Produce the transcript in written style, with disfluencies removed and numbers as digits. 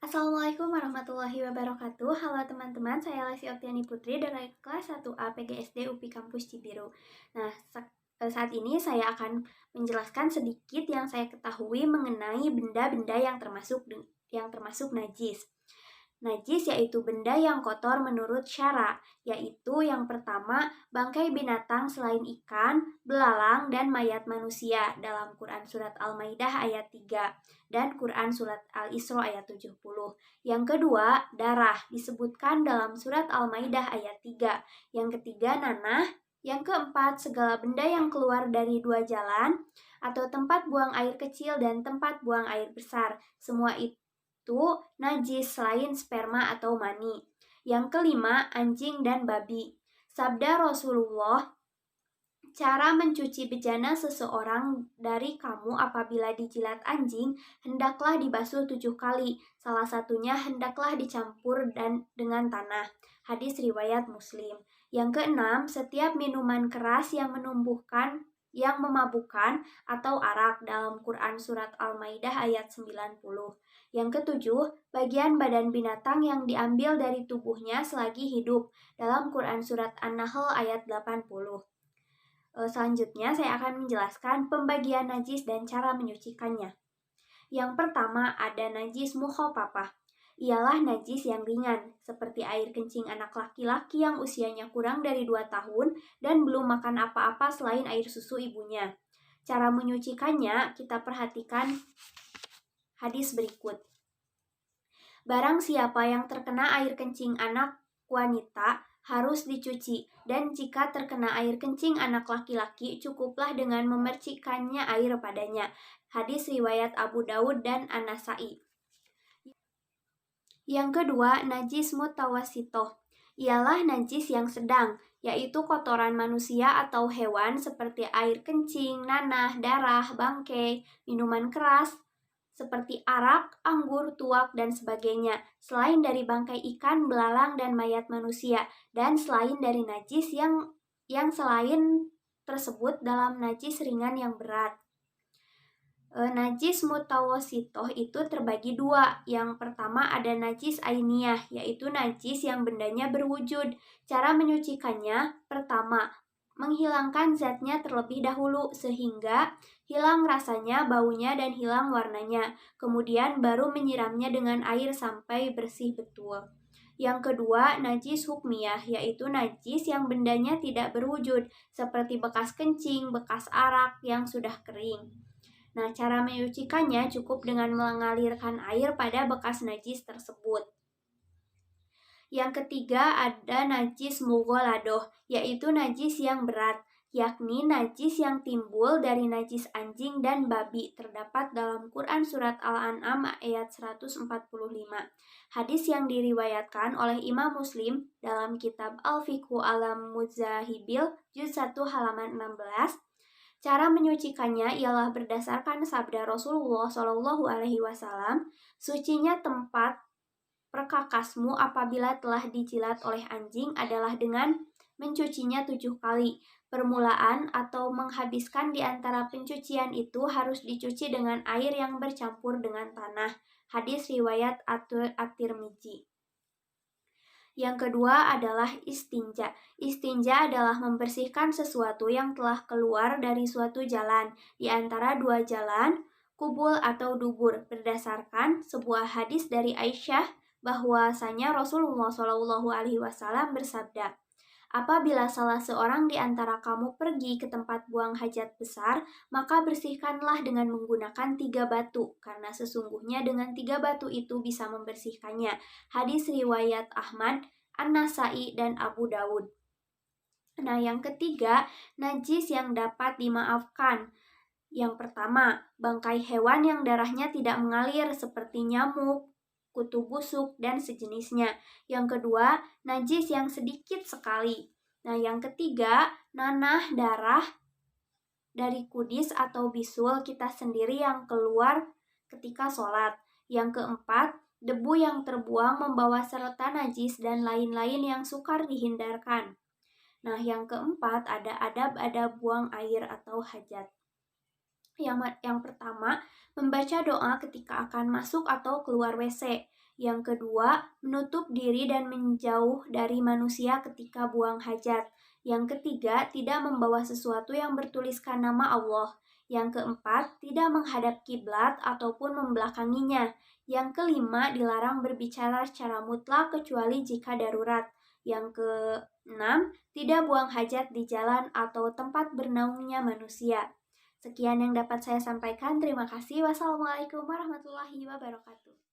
Assalamualaikum warahmatullahi wabarakatuh. Halo teman-teman, saya Lesti Oktiani Putri dari kelas 1A PGSD UPI Kampus Cibiru. Nah, saat ini saya akan menjelaskan sedikit yang saya ketahui mengenai benda-benda yang termasuk najis. Najis yaitu benda yang kotor menurut syara, yaitu yang pertama, bangkai binatang selain ikan, belalang, dan mayat manusia dalam Quran Surat Al-Maidah ayat 3 dan Quran Surat Al-Isra ayat 70. Yang kedua, darah disebutkan dalam Surat Al-Maidah ayat 3. Yang ketiga, nanah. Yang keempat, segala benda yang keluar dari dua jalan atau tempat buang air kecil dan tempat buang air besar. Semua itu najis selain sperma atau mani. Yang kelima, anjing dan babi. Sabda Rasulullah, cara mencuci bejana seseorang dari kamu apabila dijilat anjing, hendaklah dibasuh 7 kali. Salah satunya hendaklah dicampur dengan tanah. Hadis riwayat Muslim. Yang keenam, setiap minuman keras yang memabukkan atau arak dalam Quran Surat Al-Maidah ayat 90. Yang ketujuh, bagian badan binatang yang diambil dari tubuhnya selagi hidup dalam Quran Surat An-Nahl ayat 80. Selanjutnya saya akan menjelaskan pembagian najis dan cara menyucikannya. Yang pertama ada najis mukhafafah. Ialah najis yang ringan, seperti air kencing anak laki-laki yang usianya kurang dari 2 tahun dan belum makan apa-apa selain air susu ibunya. Cara menyucikannya kita perhatikan hadis berikut. Barang siapa yang terkena air kencing anak wanita harus dicuci, dan jika terkena air kencing anak laki-laki cukuplah dengan memercikannya air padanya. Hadis riwayat Abu Daud dan An-Nasai. Yang kedua, najis mutawasitoh. Ialah najis yang sedang, yaitu kotoran manusia atau hewan seperti air kencing, nanah, darah, bangkai, minuman keras, seperti arak, anggur, tuak, dan sebagainya, selain dari bangkai ikan, belalang, dan mayat manusia, dan selain dari najis yang selain tersebut dalam najis ringan yang berat. Najis mutawasitoh itu terbagi dua. Yang pertama ada najis ainiyah, yaitu najis yang bendanya berwujud. Cara menyucikannya, pertama, menghilangkan zatnya terlebih dahulu sehingga hilang rasanya, baunya, dan hilang warnanya. Kemudian baru menyiramnya dengan air sampai bersih betul. Yang kedua, najis hukmiyah, yaitu najis yang bendanya tidak berwujud, seperti bekas kencing, bekas arak yang sudah kering. Nah, cara menyucikannya cukup dengan mengalirkan air pada bekas najis tersebut. Yang ketiga ada najis mughaladoh, yaitu najis yang berat, yakni najis yang timbul dari najis anjing dan babi, terdapat dalam Quran Surat Al-An'am ayat 145. Hadis yang diriwayatkan oleh Imam Muslim dalam kitab Al-Fiqhu Al-Muzahibil juz 1 halaman 16. Cara menyucikannya ialah berdasarkan sabda Rasulullah Shallallahu Alaihi Wasallam, sucinya tempat perkakasmu apabila telah dijilat oleh anjing adalah dengan mencucinya 7 kali. Permulaan atau menghabiskan di antara pencucian itu harus dicuci dengan air yang bercampur dengan tanah. Hadis riwayat At-Tirmidzi. Yang kedua adalah istinja. Istinja adalah membersihkan sesuatu yang telah keluar dari suatu jalan, di antara dua jalan, kubul atau dubur, berdasarkan sebuah hadis dari Aisyah bahwasanya Rasulullah Shallallahu Alaihi Wasallam bersabda, apabila salah seorang di antara kamu pergi ke tempat buang hajat besar, maka bersihkanlah dengan menggunakan 3 batu, karena sesungguhnya dengan 3 batu itu bisa membersihkannya. Hadis riwayat Ahmad, An-Nasai, dan Abu Daud. Nah, yang ketiga, najis yang dapat dimaafkan. Yang pertama, bangkai hewan yang darahnya tidak mengalir seperti nyamuk, kutu busuk, dan sejenisnya. Yang kedua, najis yang sedikit sekali. Nah, yang ketiga, nanah, darah dari kudis atau bisul kita sendiri yang keluar ketika sholat. Yang keempat, debu yang terbuang membawa serta najis dan lain-lain yang sukar dihindarkan. Nah, yang keempat ada adab-adab buang air atau hajat. Yang pertama, membaca doa ketika akan masuk atau keluar WC. Yang kedua, menutup diri dan menjauh dari manusia ketika buang hajat. Yang ketiga, tidak membawa sesuatu yang bertuliskan nama Allah. Yang keempat, tidak menghadap kiblat ataupun membelakanginya. Yang kelima, dilarang berbicara secara mutlak kecuali jika darurat. Yang keenam, tidak buang hajat di jalan atau tempat bernaungnya manusia. Sekian yang dapat saya sampaikan. Terima kasih. Wassalamualaikum warahmatullahi wabarakatuh.